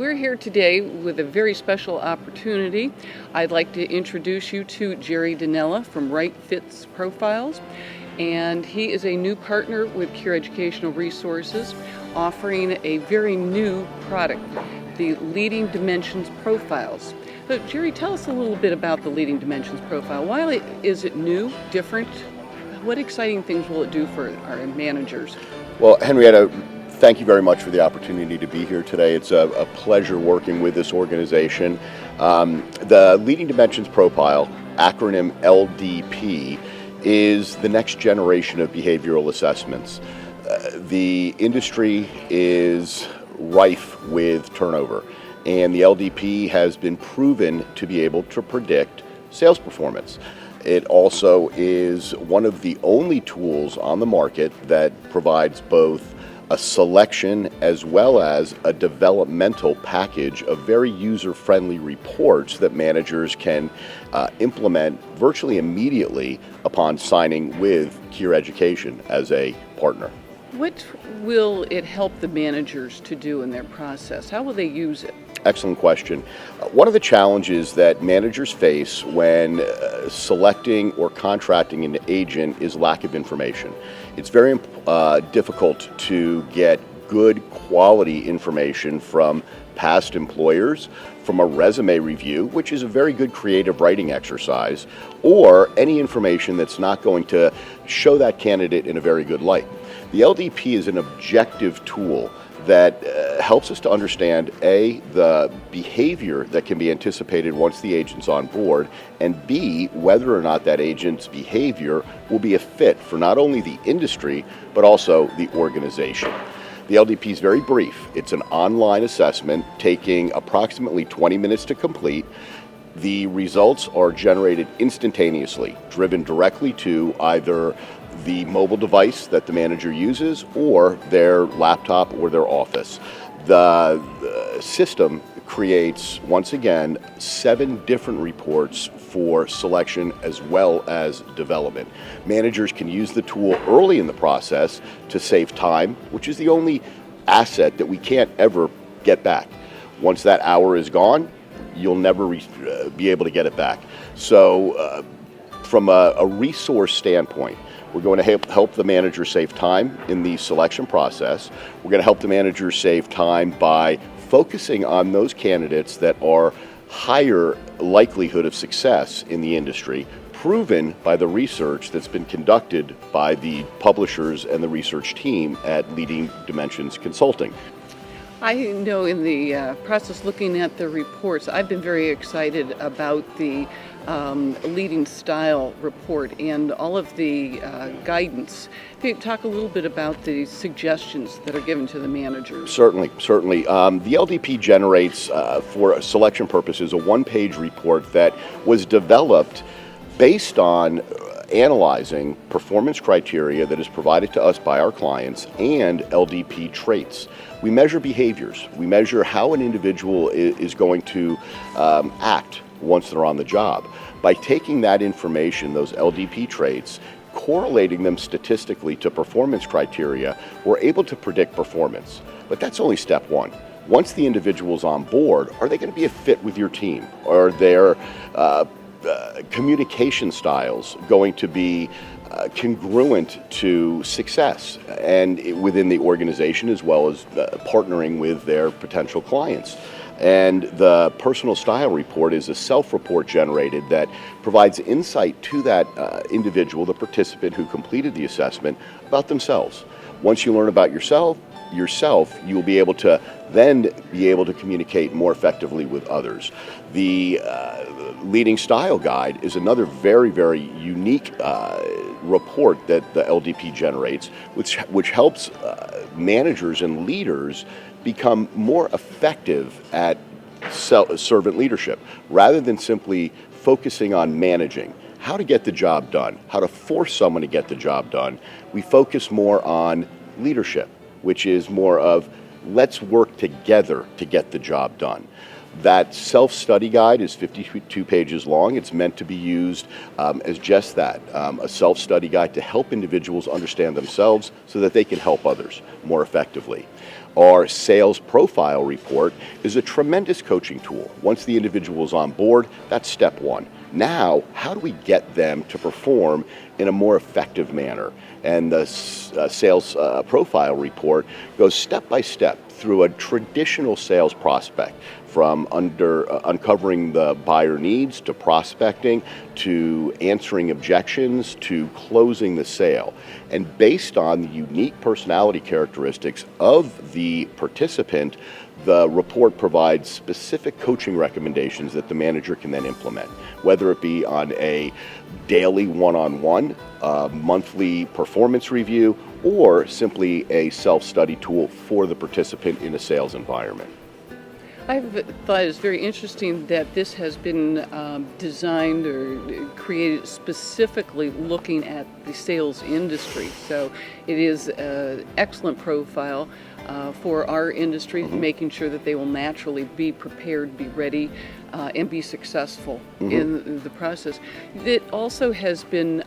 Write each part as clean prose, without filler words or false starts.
we're here today with a very special opportunity. I'd like to introduce you to Jerry Dinella from Right Fits Profiles, and he is a new partner with Cure Educational Resources, offering a very new product, the Leading Dimensions Profiles. So Jerry, tell us a little bit about the Leading Dimensions Profile. Why is it new, different? What exciting things will it do for our managers? Well, Henrietta, thank you very much for the opportunity to be here today. It's a pleasure working with this organization. The Leading Dimensions Profile, acronym LDP, is the next generation of behavioral assessments. The industry is rife with turnover, and the LDP has been proven to be able to predict sales performance. It also is one of the only tools on the market that provides both a selection as well as a developmental package of very user-friendly reports that managers can implement virtually immediately upon signing with Cure Education as a partner. What will it help the managers to do in their process? How will they use it? Excellent question. One of the challenges that managers face when selecting or contracting an agent is lack of information. It's very difficult to get good quality information from past employers, from a resume review, which is a very good creative writing exercise, or any information that's not going to show that candidate in a very good light. The LDP is an objective tool that helps us to understand, A, the behavior that can be anticipated once the agent's on board, and B, whether or not that agent's behavior will be a fit for not only the industry, but also the organization. The LDP is very brief. It's an online assessment taking approximately 20 minutes to complete. The results are generated instantaneously, driven directly to either the mobile device that the manager uses or their laptop or their office. The system creates, once again, 7 different reports for selection as well as development. Managers can use the tool early in the process to save time, which is the only asset that we can't ever get back. Once that hour is gone, you'll never be able to get it back. So from a resource standpoint, we're going to help the manager save time in the selection process. We're going to help the manager save time by focusing on those candidates that are higher likelihood of success in the industry, proven by the research that's been conducted by the publishers and the research team at Leading Dimensions Consulting. I know in the process looking at the reports, I've been very excited about the leading style report and all of the guidance. Can you talk a little bit about the suggestions that are given to the managers? Certainly. The LDP generates, for selection purposes, a one-page report that was developed based on analyzing performance criteria that is provided to us by our clients and LDP traits. We measure behaviors. We measure how an individual is going to act once they're on the job. By taking that information, those LDP traits, correlating them statistically to performance criteria, we're able to predict performance. But that's only step one. Once the individual's on board, are they going to be a fit with your team? Are their communication styles going to be congruent to success and within the organization, as well as partnering with their potential clients? And the personal style report is a self-report generated that provides insight to that individual, the participant who completed the assessment, about themselves. Once you learn about yourself, you'll be able to then communicate more effectively with others. The Leading Style Guide is another very, very unique report that the LDP generates, which helps managers and leaders become more effective at servant leadership, rather than simply focusing on managing. How to get the job done, how to force someone to get the job done. We focus more on leadership, which is more of let's work together to get the job done. That self-study guide is 52 pages long. It's meant to be used as just that, a self-study guide to help individuals understand themselves so that they can help others more effectively. Our sales profile report is a tremendous coaching tool. Once the individual is on board, that's step one. Now, how do we get them to perform in a more effective manner? And the sales profile report goes step by step through a traditional sales prospect, from uncovering the buyer needs, to prospecting, to answering objections, to closing the sale. And based on the unique personality characteristics of the participant, the report provides specific coaching recommendations that the manager can then implement, whether it be on a daily one-on-one, monthly performance review, or simply a self-study tool for the participant in a sales environment. I thought it was very interesting that this has been designed or created specifically looking at the sales industry. So it is an excellent profile for our industry, making sure that they will naturally be prepared, be ready, and be successful in the process. It also has been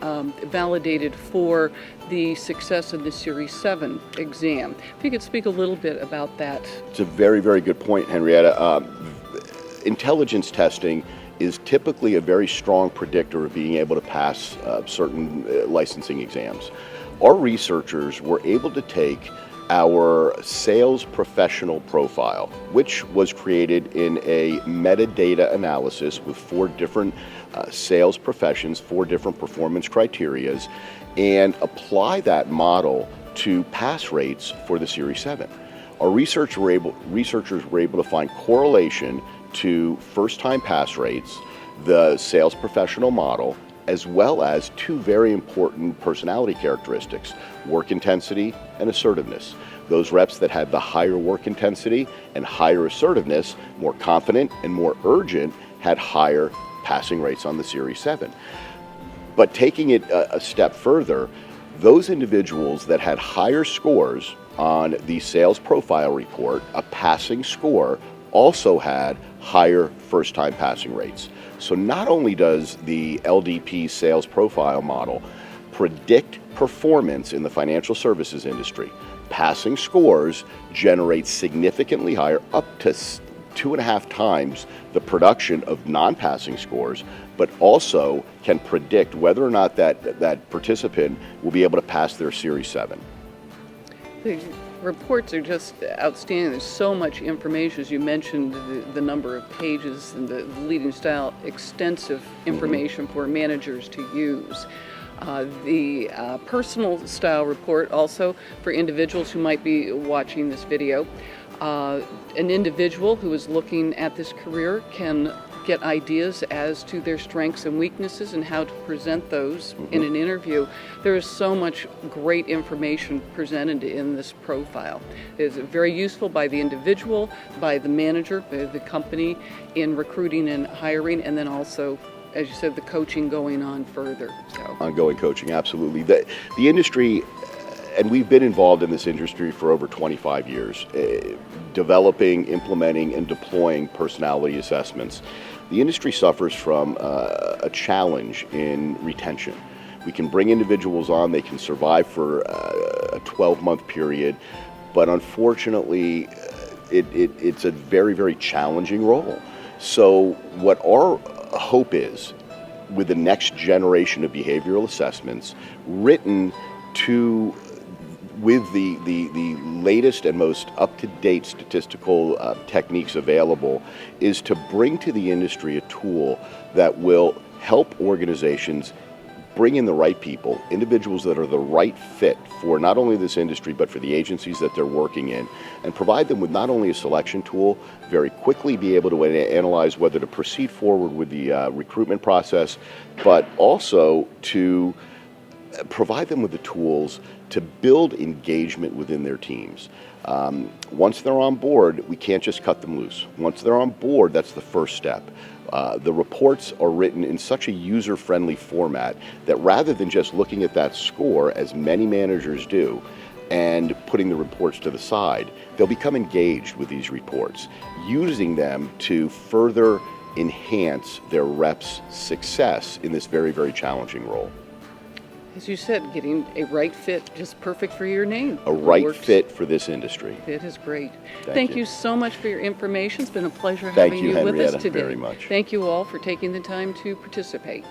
validated for the success of the Series 7 exam. If you could speak a little bit about that. It's a very, very good point, Henrietta. Intelligence testing is typically a very strong predictor of being able to pass certain licensing exams. Our researchers were able to take our sales professional profile, which was created in a metadata analysis with 4 different sales professions, 4 different performance criterias, and apply that model to pass rates for the Series 7. Our researchers were able to find correlation to first-time pass rates, the sales professional model, as well as 2 very important personality characteristics: work intensity and assertiveness. Those reps that had the higher work intensity and higher assertiveness, more confident and more urgent, had higher passing rates on the Series 7. But taking it a step further, those individuals that had higher scores on the sales profile report, a passing score, also had higher first-time passing rates. So not only does the LDP sales profile model predict performance in the financial services industry, passing scores generate significantly higher, up to 2.5 times the production of non-passing scores, but also can predict whether or not that participant will be able to pass their Series 7. The reports are just outstanding. There's so much information. As you mentioned, the number of pages and the leading style, extensive information for managers to use. The personal style report also for individuals who might be watching this video. An individual who is looking at this career can get ideas as to their strengths and weaknesses and how to present those in an interview. There is so much great information presented in this profile. It is very useful by the individual, by the manager, by the company in recruiting and hiring, and then also, as you said, the coaching going on further. So. Ongoing coaching, absolutely. The industry, and we've been involved in this industry for over 25 years, developing, implementing, and deploying personality assessments. The industry suffers from a challenge in retention. We can bring individuals on, they can survive for a 12-month period, but unfortunately, it's a very, very challenging role. So what our hope is, with the next generation of behavioral assessments written with the latest and most up-to-date statistical techniques available, is to bring to the industry a tool that will help organizations bring in the right people, individuals that are the right fit for not only this industry but for the agencies that they're working in, and provide them with not only a selection tool, very quickly be able to analyze whether to proceed forward with the recruitment process, but also to provide them with the tools to build engagement within their teams. Once they're on board, we can't just cut them loose. Once they're on board, that's the first step. The reports are written in such a user-friendly format that rather than just looking at that score, as many managers do, and putting the reports to the side. They'll become engaged with these reports, using them to further enhance their reps' success in this very, very challenging role. As you said, getting a right fit, just perfect for your name. A right fit for this industry. It is great. Thank You so much for your information. It's been a pleasure Thank having you, you with us Henrietta, today. very much. Thank you all for taking the time to participate.